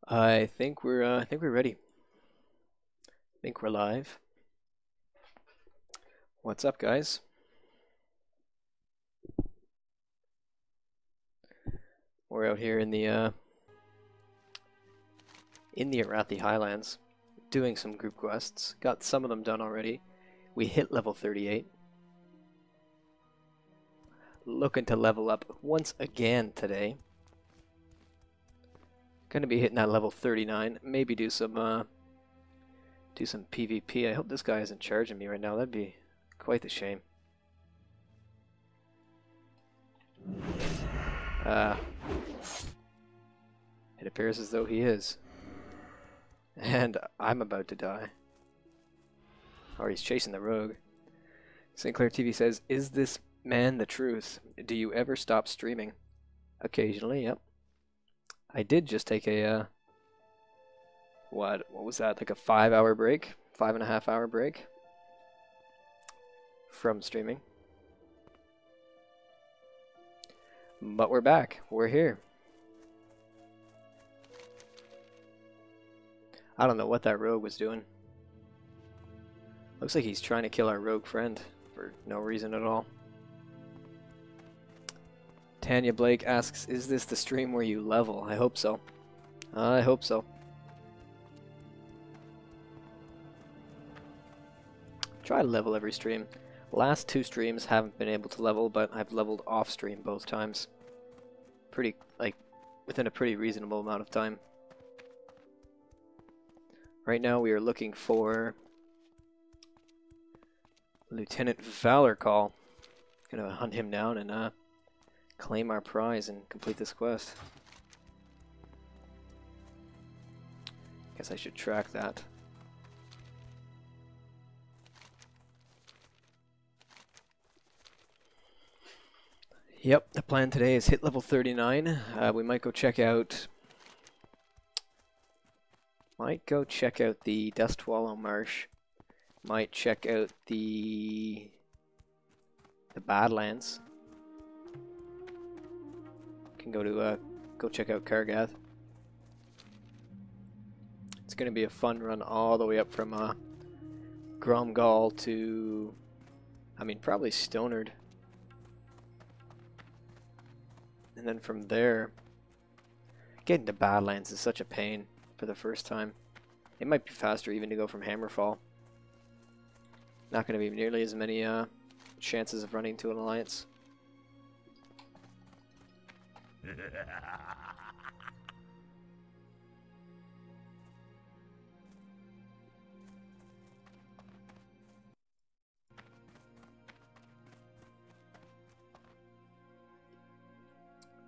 I think we're ready. I think we're live. What's up, guys? We're out here in the Arathi Highlands doing some group quests. Got some of them done already. We hit level 38. Looking to level up once again today. Gonna be hitting that level 39. Maybe do some PvP. I hope this guy isn't charging me right now. That'd be quite the shame. It appears as though he is. And I'm about to die. Or he's chasing the rogue. Sinclair TV says, "Is this man the truth? Do you ever stop streaming?" Occasionally, yep. I did just take a, what was that? Like a 5-hour break? 5.5-hour break from streaming. But we're back. We're here. I don't know what that rogue was doing. Looks like he's trying to kill our rogue friend for no reason at all. Tanya Blake asks, "Is this the stream where you level?" I hope so. I hope so. Try to level every stream. Last 2 streams haven't been able to level, but I've leveled off stream both times. Pretty, like, within a pretty reasonable amount of time. Right now we are looking for Lieutenant Valor Call. Gonna hunt him down and claim our prize and complete this quest. Guess I should track that. Yep, the plan today is hit level 39. We might go check out the Dustwallow Marsh. Might check out the Badlands. Can go check out Kargath. It's gonna be a fun run all the way up from Gromgall to, I mean, probably Stonard. And then from there, getting to Badlands is such a pain for the first time. It might be faster even to go from Hammerfall. Not going to be nearly as many chances of running to an alliance.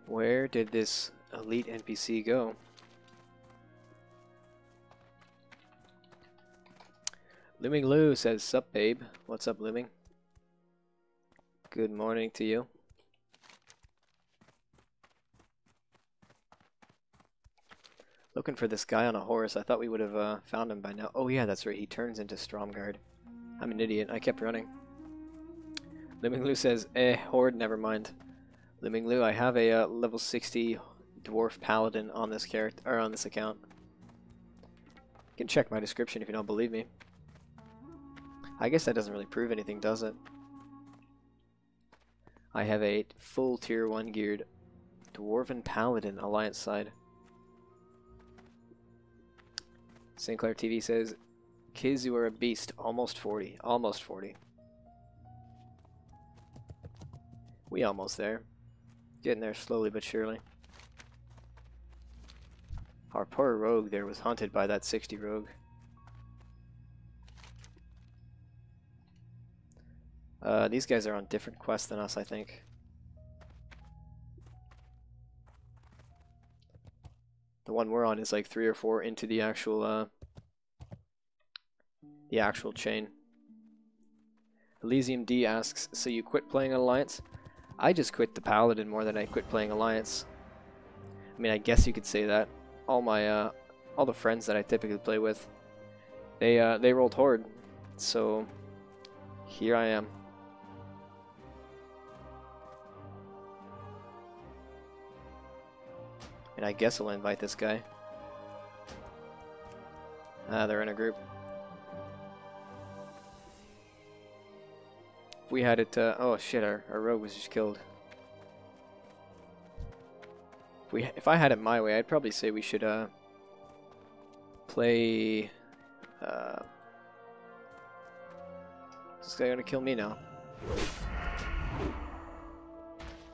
Where did this elite NPC go? Looming Lou says, "Sup, babe." What's up, Looming? Good morning to you. Looking for this guy on a horse. I thought we would have found him by now. Oh yeah, that's right. He turns into Stormguard. I'm an idiot. I kept running. Looming Lou says, Horde, never mind. Looming Lou, I have a level 60 dwarf paladin on this character, or on this account. You can check my description if you don't believe me. I guess that doesn't really prove anything, does it? I have a full tier 1 geared dwarven paladin alliance side. Sinclair TV says, "Kiz, you are a beast. Almost 40. Almost 40. We almost there. Getting there slowly but surely. Our poor rogue there was hunted by that 60 rogue. These guys are on different quests than us, I think. The one we're on is like 3 or 4 into the actual chain. Elysium D asks, "So you quit playing Alliance?" I just quit the Paladin more than I quit playing Alliance. I mean, I guess you could say that. All the friends that I typically play with, they rolled Horde, so here I am. And I guess I'll invite this guy. Ah, they're in a group. If we had it, oh shit, our rogue was just killed. If I had it my way, I'd probably say we should play. Is this guy gonna kill me now?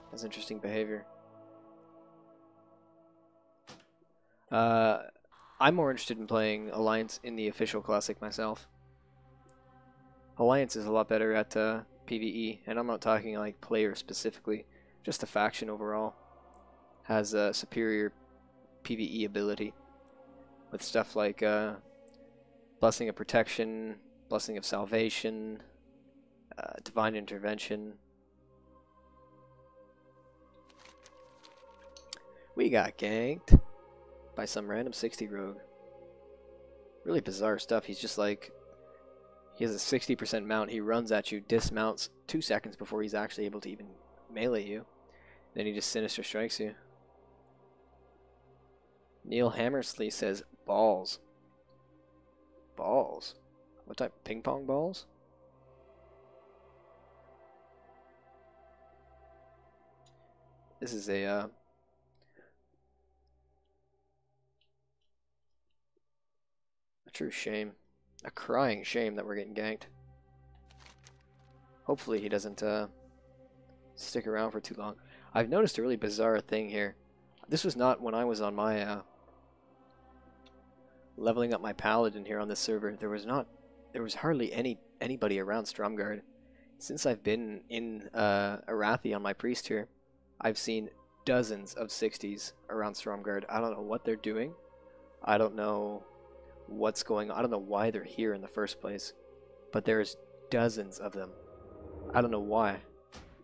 That's interesting behavior. I'm more interested in playing Alliance in the official classic myself. Alliance is a lot better at PvE, and I'm not talking like player specifically, just the faction overall has a superior PvE ability with stuff like Blessing of Protection, Blessing of Salvation, Divine Intervention. We got ganked by some random 60 rogue. Really bizarre stuff. He's just like, he has a 60% mount, he runs at you, dismounts 2 seconds before he's actually able to even melee you. Then he just Sinister Strikes you. Neil Hammersley says, balls. Balls? What type? Ping pong balls? This is a true shame. A crying shame that we're getting ganked. Hopefully he doesn't stick around for too long. I've noticed a really bizarre thing here. This was not when I was on my leveling up my Paladin here on this server. There was hardly anybody around Stormguard. Since I've been in Arathi on my priest here, I've seen dozens of 60s around Stormguard. I don't know what they're doing. I don't know what's going on. I don't know why they're here in the first place. But there's dozens of them. I don't know why.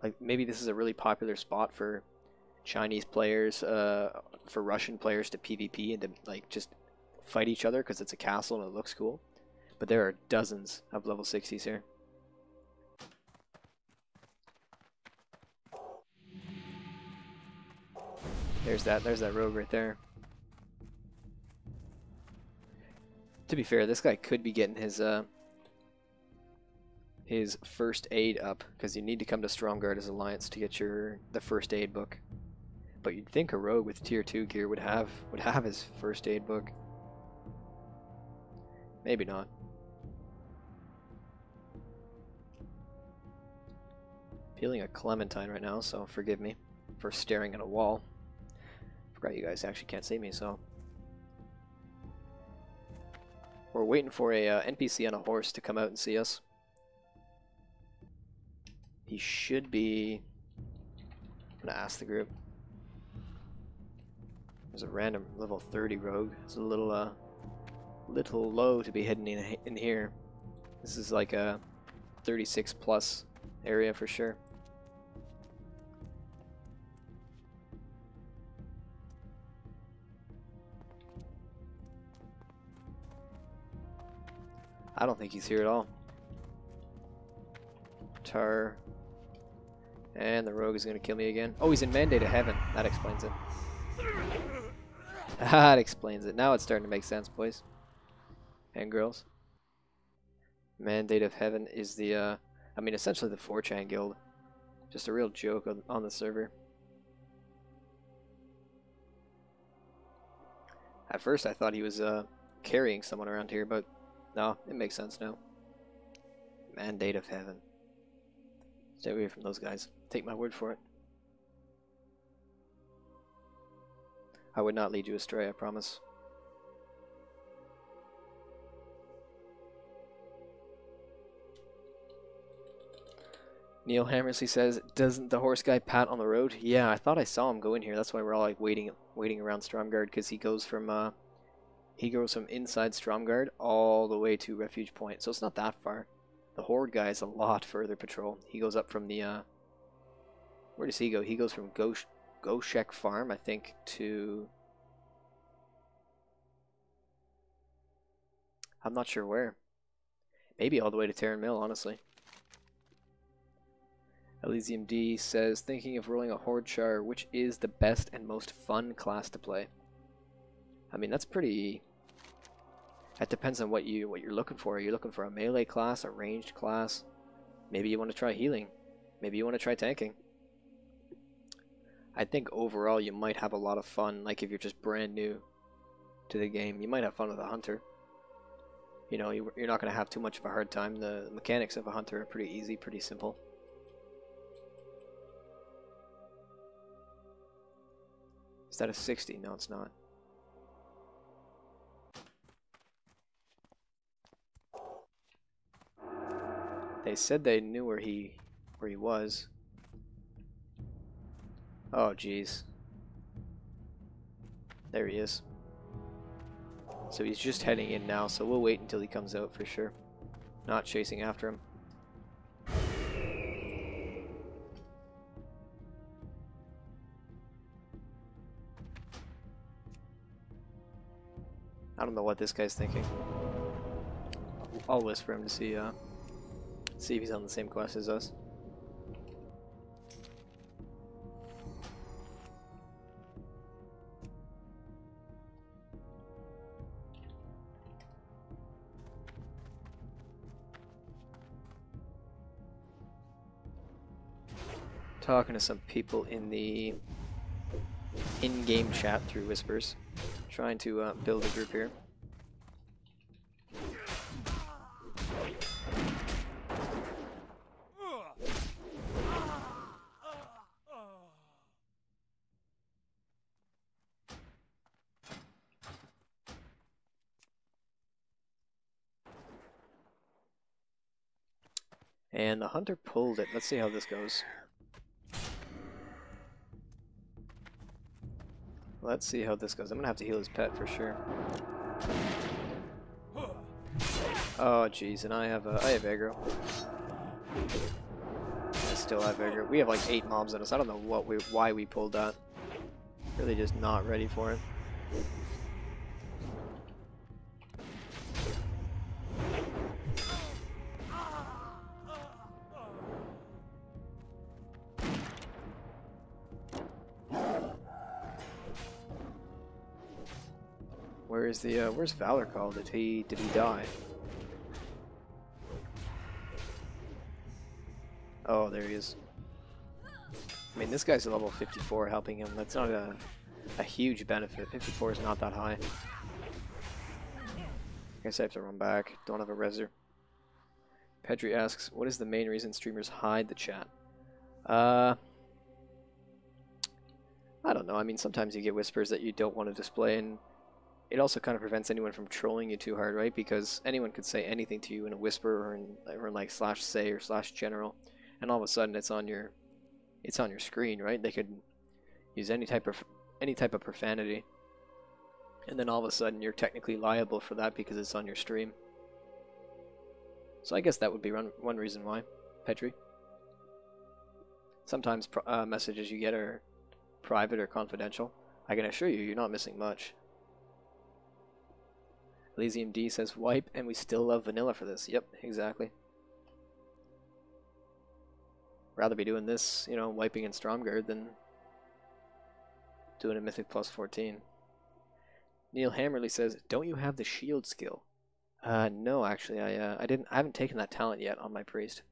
Like, maybe this is a really popular spot for Chinese players, for Russian players to PvP and to, like, just fight each other because it's a castle and it looks cool. But there are dozens of level 60s here. There's that rogue right there. To be fair, this guy could be getting his first aid up, because you need to come to Stormguard as Alliance to get the first aid book. But you'd think a rogue with tier 2 gear would have his first aid book. Maybe not. Peeling a clementine right now, so forgive me for staring at a wall. Forgot you guys actually can't see me, so we're waiting for a NPC on a horse to come out and see us. He should be. I'm gonna ask the group. There's a random level 30 rogue. It's a little low to be hidden in here. This is like a 36 plus area for sure. I don't think he's here at all. Tar. And the rogue is going to kill me again. Oh, he's in Mandate of Heaven. That explains it. That explains it. Now it's starting to make sense, boys and girls. Mandate of Heaven is the, I mean, essentially the 4chan guild. Just a real joke on the server. At first I thought he was carrying someone around here, but no, it makes sense now. Mandate of Heaven. Stay away from those guys. Take my word for it. I would not lead you astray, I promise. Neil Hammersley says, doesn't the horse guy pat on the road? Yeah, I thought I saw him go in here. That's why we're all like waiting around Stormguard, because he goes from inside Stormguard all the way to Refuge Point. So it's not that far. The Horde guy is a lot further patrol. He goes up from the where does he go? He goes from Goshek Farm, I think, to I'm not sure where. Maybe all the way to Terran Mill, honestly. Elysium D says, thinking of rolling a Horde Char, which is the best and most fun class to play? I mean, that's pretty That depends on what you're looking for. Are you looking for a melee class, a ranged class? Maybe you want to try healing. Maybe you want to try tanking. I think overall you might have a lot of fun, like if you're just brand new to the game, you might have fun with a hunter. You know, you're not going to have too much of a hard time. The mechanics of a hunter are pretty easy, pretty simple. Is that a 60? No, it's not. They said they knew where he was. Oh, jeez. There he is. So he's just heading in now, so we'll wait until he comes out for sure. Not chasing after him. I don't know what this guy's thinking. I'll whisper him to see if he's on the same quest as us. Talking to some people in the in-game chat through whispers, trying to build a group here. And the hunter pulled it. Let's see how this goes. Let's see how this goes. I'm gonna have to heal his pet for sure. Oh jeez, and I have aggro. I still have aggro. We have like 8 mobs on us. I don't know why we pulled that. Really just not ready for it. Where's Valor Call? Did he die? Oh, there he is. I mean, this guy's a level 54 helping him. That's not a huge benefit. 54 is not that high. I guess I have to run back. Don't have a reser. Pedri asks, what is the main reason streamers hide the chat? I don't know. I mean, sometimes you get whispers that you don't want to display, and it also kind of prevents anyone from trolling you too hard, right? Because anyone could say anything to you in a whisper or in like /say or /general, and all of a sudden it's on your screen, right? They could use any type of profanity, and then all of a sudden you're technically liable for that because it's on your stream. So I guess that would be one reason why, Petri. Sometimes messages you get are private or confidential. I can assure you, you're not missing much. Elysium D says wipe, and we still love vanilla for this. Yep, exactly. Rather be doing this, you know, wiping in Stormguard than doing a Mythic plus 14. Neil Hammerly says, don't you have the shield skill? No, actually, I haven't taken that talent yet on my priest.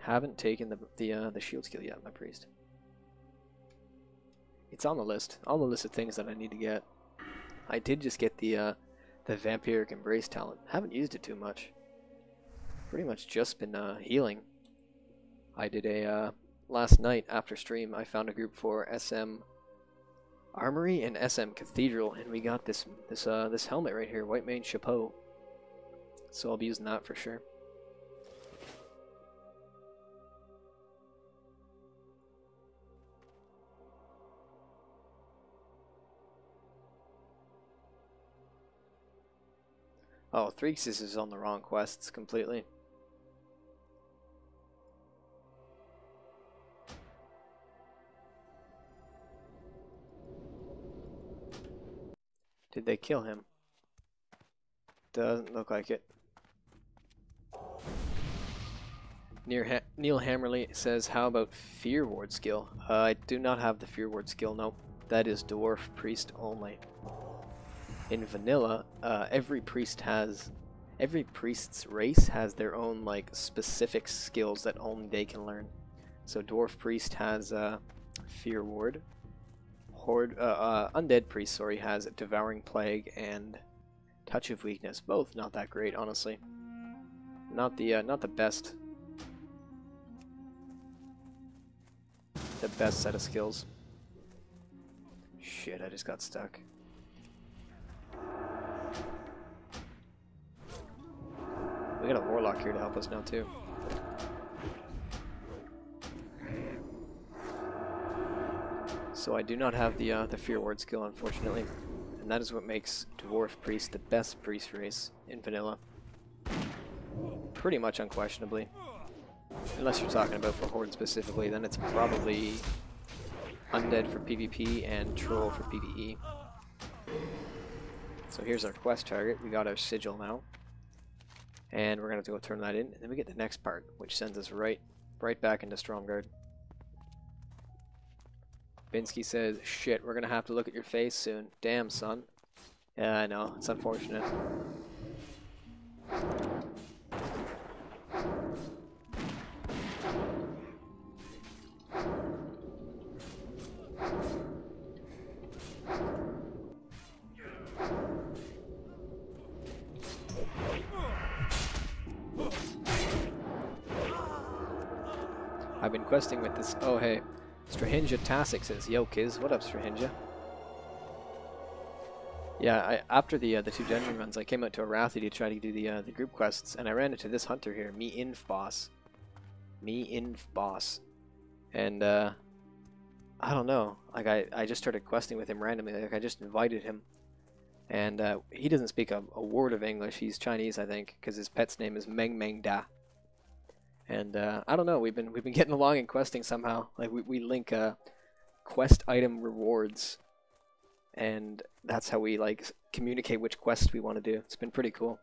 Haven't taken the shield skill yet on my priest. It's on the list of things that I need to get. I did just get the Vampiric Embrace talent. Haven't used it too much. Pretty much just been healing. I did a last night after stream. I found a group for SM Armory and SM Cathedral, and we got this helmet right here, White Mane Chapeau. So I'll be using that for sure. Oh, Threexis is on the wrong quests completely. Did they kill him? Doesn't look like it. Neil Hammerly says, how about Fear Ward skill? I do not have the Fear Ward skill, nope. that is dwarf priest only. In vanilla, every priest's race has their own like specific skills that only they can learn. So dwarf priest has fear ward. Undead priest, sorry, has devouring plague and touch of weakness. Both not that great, honestly. Not the best. The best set of skills. Shit, I just got stuck. We got a Warlock here to help us now too. So I do not have the Fear Ward skill, unfortunately. And that is what makes Dwarf Priest the best priest race in vanilla. Pretty much unquestionably. Unless you're talking about for Horde specifically, then it's probably Undead for PvP and Troll for PvE. So here's our quest target. We got our sigil now. And we're going to have to go turn that in. And then we get the next part, which sends us right back into Stormguard. Binsky says, shit, we're going to have to look at your face soon. Damn, son. Yeah, I know. It's unfortunate. I've been questing with this. Oh, hey. Strahinja Tasik says, yo, Kiz. What up, Strahinja? Yeah, after the 2 dungeon runs, I came out to Arathi to try to do the group quests, and I ran into this hunter here, Me-Inf Boss. Me-Inf Boss. And, I don't know. Like, I just started questing with him randomly. Like, I just invited him. And, he doesn't speak a word of English. He's Chinese, I think, because his pet's name is Meng Meng Da. And I don't know, we've been getting along in questing somehow. Like we link quest item rewards, and that's how we like communicate which quest we want to do. It's been pretty cool.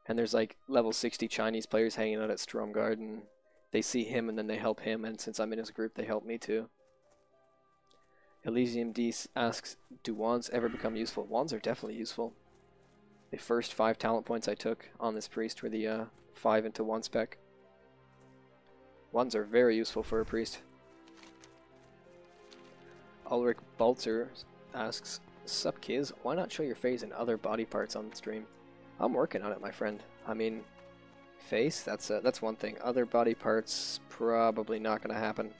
And there's like level 60 Chinese players hanging out at Stormguard, and they see him and then they help him, and since I'm in his group they help me too. Elysium D asks, do wands ever become useful? Wands are definitely useful. The first 5 talent points I took on this priest were the 5 into 1 spec. Wands are very useful for a priest. Ulrich Balzer asks, sup kids, why not show your face and other body parts on the stream? I'm working on it, my friend. I mean, face, that's one thing. Other body parts, probably not going to happen.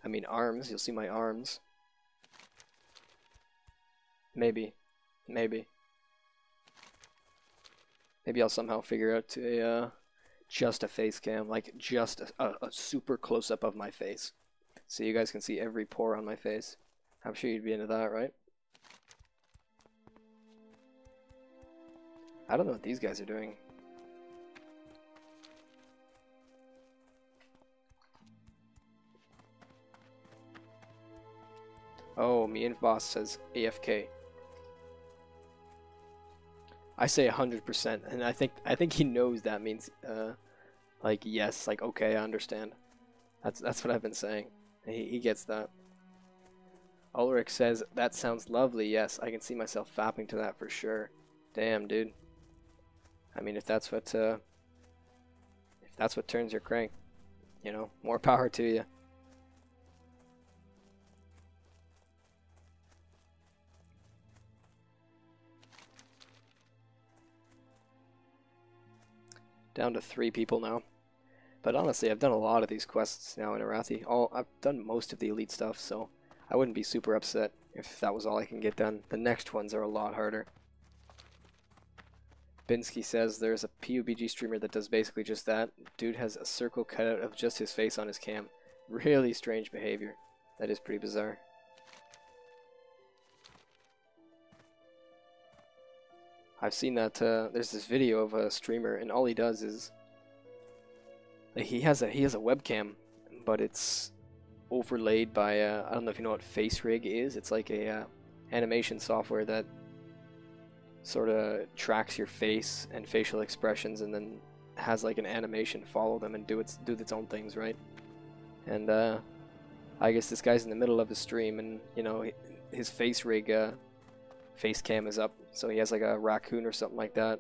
I mean, arms, you'll see my arms. Maybe. Maybe I'll somehow figure out to just a face cam, like just a super close-up of my face. So you guys can see every pore on my face. I'm sure you'd be into that, right? I don't know what these guys are doing. Oh, Me-Inf Boss says AFK. I say 100%, and I think he knows that means, like, yes, like, okay, I understand. That's what I've been saying. He gets that. Ulrich says, that sounds lovely, yes, I can see myself fapping to that for sure. Damn, dude. I mean, if that's what turns your crank, you know, more power to you. Down to 3 people now. But honestly, I've done a lot of these quests now in Arathi. I've done most of the elite stuff, so I wouldn't be super upset if that was all I can get done. The next ones are a lot harder. Binsky says there's a PUBG streamer that does basically just that. Dude has a circle cut out of just his face on his cam. Really strange behavior. That is pretty bizarre. I've seen that there's this video of a streamer, and all he does is he has a webcam, but it's overlaid by I don't know if you know what face rig is. It's like a animation software that sort of tracks your face and facial expressions, and then has like an animation follow them and do its own things, right? And I guess this guy's in the middle of his stream, and you know his face rig, face cam is up, so he has like a raccoon or something like that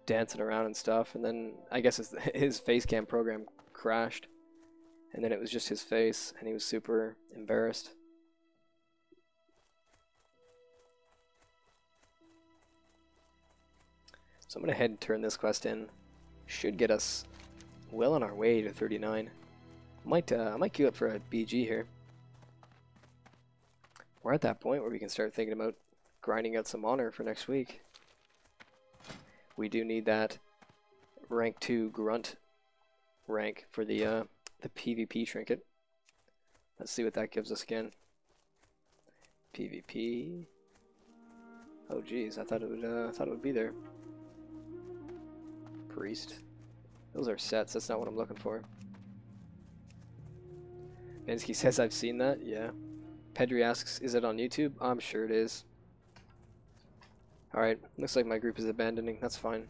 dancing around and stuff. And then I guess his face cam program crashed, and then it was just his face, and he was super embarrassed. So I'm gonna head and turn this quest in. Should get us well on our way to 39. I might queue up for a BG here. We're at that point where we can start thinking about grinding out some honor for next week. We do need that rank 2 grunt rank for the PvP trinket. Let's see what that gives us again. PvP. Oh geez, I thought it would be there. Priest. Those are sets. That's not what I'm looking for. Binsky says I've seen that. Yeah. Pedri asks, is it on YouTube? I'm sure it is. Alright, looks like my group is abandoning. That's fine.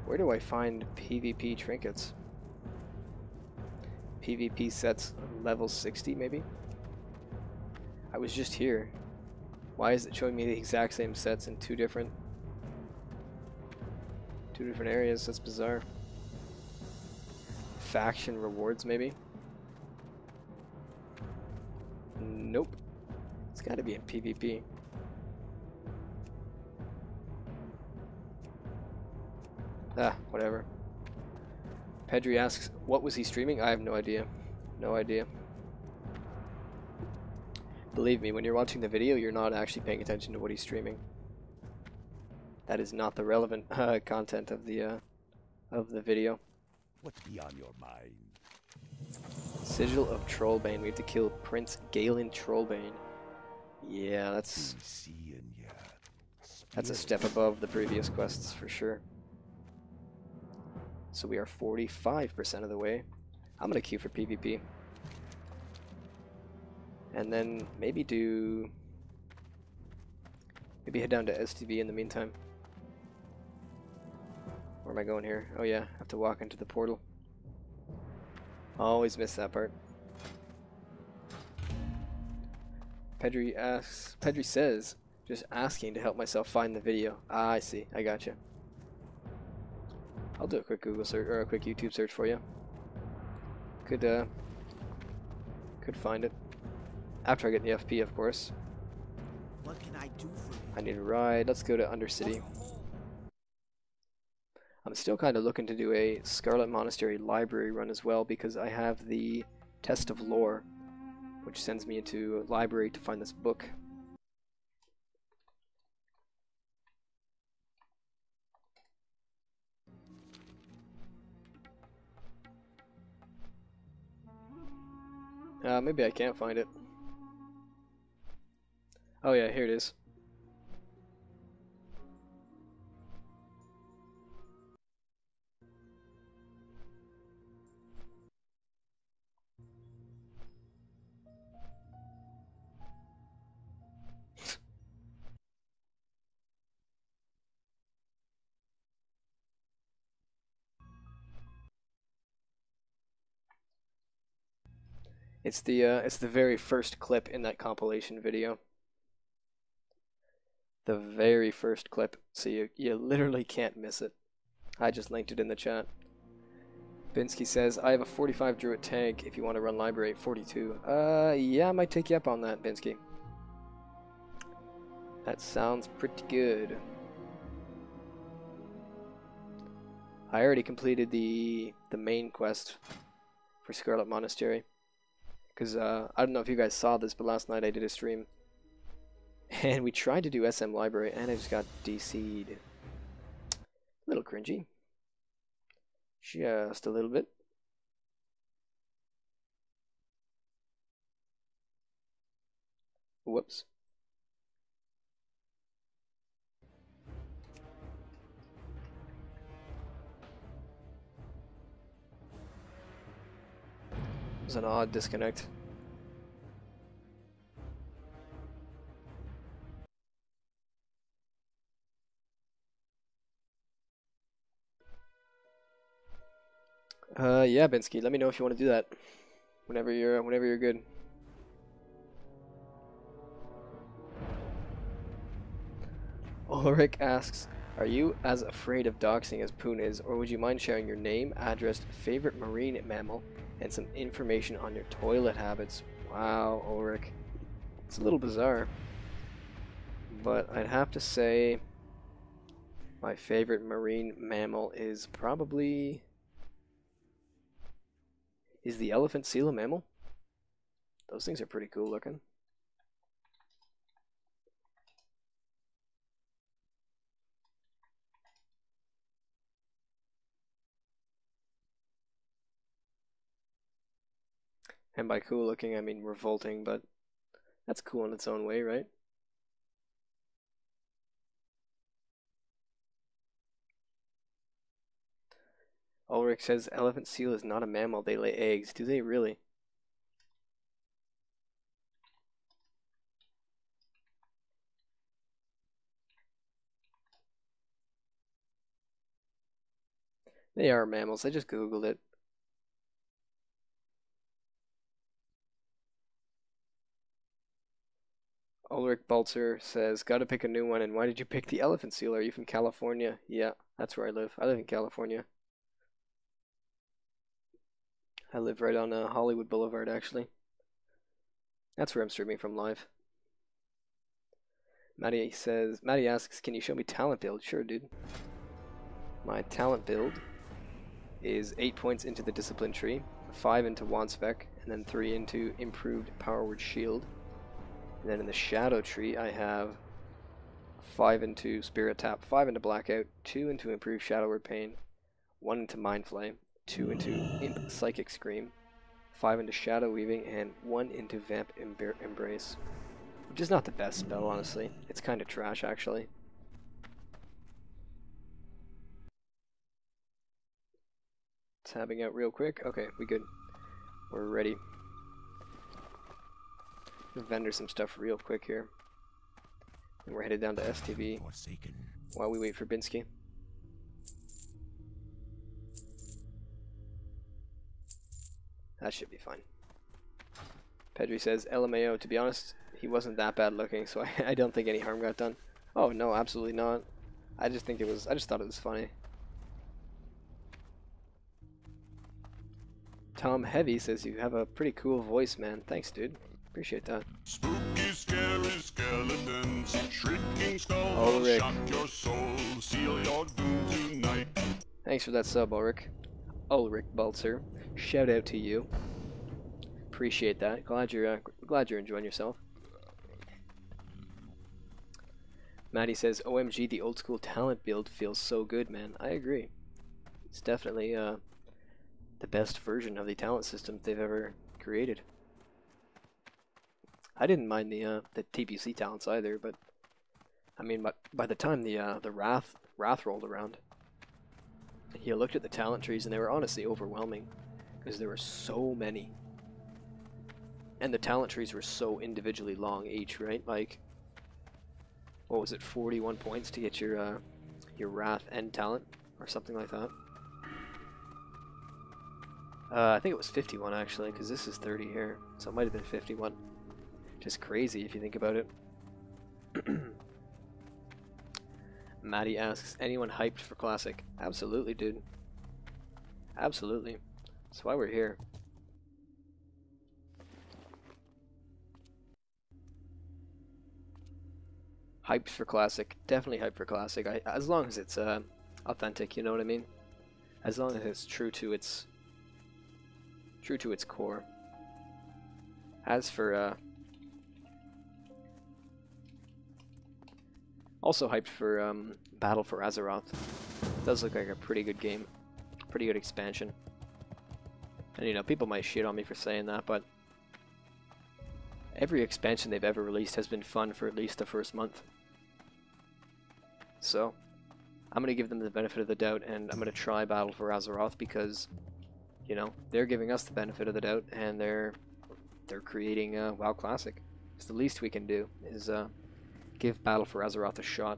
Where do I find PvP trinkets? PvP sets level 60 maybe? I was just here. Why is it showing me the exact same sets in two different areas? That's bizarre. Faction rewards maybe? Nope. It's gotta be in PvP. Ah, whatever. Pedri asks, what was he streaming? I have no idea. No idea. Believe me, when you're watching the video, you're not actually paying attention to what he's streaming. That is not the relevant content of the video. What's beyond your mind? Sigil of Trollbane. We have to kill Prince Galen Trollbane. Yeah, that's a step above the previous quests for sure. So we are 45% of the way. I'm gonna queue for PvP. And then maybe head down to STV in the meantime. Where am I going here? Oh yeah, I have to walk into the portal. Always miss that part. Pedri says, just asking to help myself find the video. Ah, I see. I gotcha. I'll do a quick Google search or a quick YouTube search for you. Could find it. After I get the FP, of course. What can I do for you? I need a ride. Let's go to Undercity. I'm still kind of looking to do a Scarlet Monastery library run as well, because I have the Test of Lore, which sends me into a library to find this book. Maybe I can't find it. Oh yeah, here it is. It's the very first clip in that compilation video. The very first clip, so you literally can't miss it. I just linked it in the chat. Binsky says, I have a 45 Druid tank if you want to run library at 42. Yeah, I might take you up on that, Binsky. That sounds pretty good. I already completed the main quest for Scarlet Monastery. Because I don't know if you guys saw this, but last night I did a stream. And we tried to do SM Library, and I just got DC'd. A little cringy. Just a little bit. Whoops. It was an odd disconnect. Yeah, Binsky, let me know if you want to do that. Whenever you're good. Ulrich asks, are you as afraid of doxing as Poon is, or would you mind sharing your name, address, favorite marine mammal, and some information on your toilet habits? Wow, Ulrich. It's a little bizarre. But I'd have to say my favorite marine mammal is probably... Is the elephant seal a mammal? Those things are pretty cool looking. And by cool looking, I mean revolting, but that's cool in its own way, right? Ulrich says elephant seal is not a mammal, they lay eggs. Do they really? They are mammals, I just googled it. Ulrich Balzer says, gotta pick a new one, and why did you pick the elephant seal? Are you from California? Yeah, that's where I live. I live in California. I live right on Hollywood Boulevard, actually. That's where I'm streaming from live. Maddie asks, can you show me talent build? Sure, dude. My talent build is 8 points into the discipline tree, 5 into wand spec, and then 3 into improved power word shield. And then in the shadow tree, I have 5 into spirit tap, 5 into blackout, 2 into improved shadow word pain, 1 into mind flame, 2 into imp psychic scream, 5 into shadow weaving, and 1 into vamp embrace. Which is not the best spell, honestly. It's kind of trash, actually. Tabbing out real quick. Okay, we good. We're ready. Vendor some stuff real quick here. And we're headed down to STV while we wait for Binsky. That should be fine. Pedri says, LMAO, to be honest, he wasn't that bad looking, so I don't think any harm got done. Oh, no, absolutely not. I just thought it was funny. Tom Heavy says, you have a pretty cool voice, man. Thanks, dude. Appreciate that. Spooky, scary skeletons, shrieking skulls, Ulrich. shock your soul, seal your doom tonight. Thanks for that sub, Ulrich. Ulrich Balzer. Shout out to you. Appreciate that. Glad you're enjoying yourself. Maddie says, OMG, the old school talent build feels so good, man. I agree. It's definitely the best version of the talent system they've ever created. I didn't mind the TPC talents either, but I mean, by the time the Wrath rolled around, you looked at the talent trees and they were honestly overwhelming because there were so many, and the talent trees were so individually long each, right? Like, what was it, 41 points to get your Wrath end talent or something like that? I think it was 51 actually, because this is 30 here, so it might have been 51. Just crazy if you think about it. Maddie asks, anyone hyped for Classic? Absolutely, dude. Absolutely. That's why we're here. Hyped for Classic. Definitely hyped for Classic. As long as it's authentic, you know what I mean? As long as it's true to its core. As for also hyped for Battle for Azeroth. Does look like a pretty good game, pretty good expansion. And you know, people might shit on me for saying that, but every expansion they've ever released has been fun for at least the first month. So I'm gonna give them the benefit of the doubt, and I'm gonna try Battle for Azeroth because, you know, they're giving us the benefit of the doubt, and they're creating WoW Classic. It's the least we can do is give Battle for Azeroth a shot.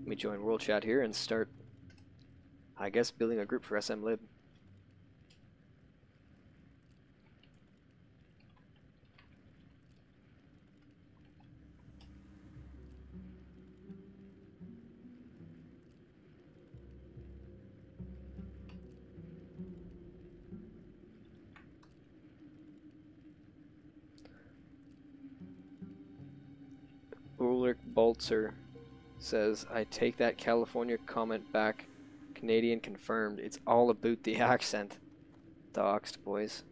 me join World Chat here and start, I guess, building a group for SMLib. Ulrich Boltzer says, I take that California comment back. Canadian confirmed. It's all about the accent. Doxed, boys.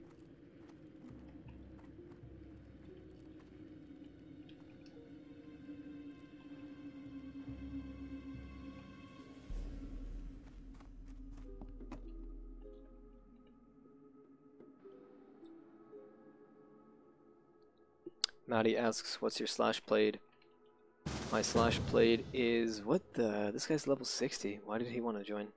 Maddie asks, what's your slash played? My slash played is, what the, this guy's level 60. Why did he want to join?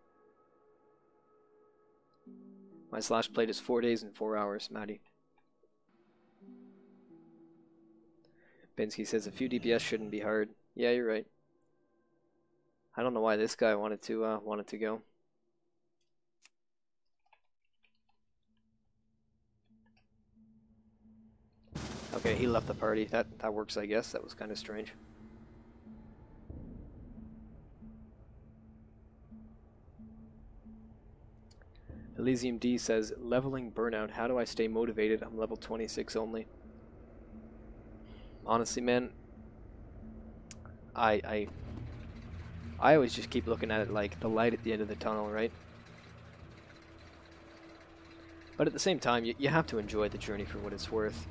My slash played is 4 days and 4 hours, Maddie. Binsky says a few DPS shouldn't be hard. Yeah, you're right. I don't know why this guy wanted to go. Okay, he left the party. That works, I guess. That was kind of strange. Elysium D says, leveling burnout. How do I stay motivated? I'm level 26 only. Honestly, man, I always just keep looking at it like the light at the end of the tunnel, right? But at the same time, you have to enjoy the journey for what it's worth.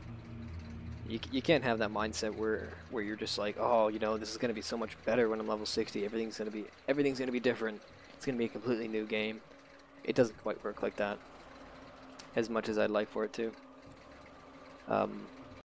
You can't have that mindset where you're just like, oh, you know, this is going to be so much better when I'm level 60. Everything's going to be different. It's going to be a completely new game. It doesn't quite work like that, as much as I'd like for it to.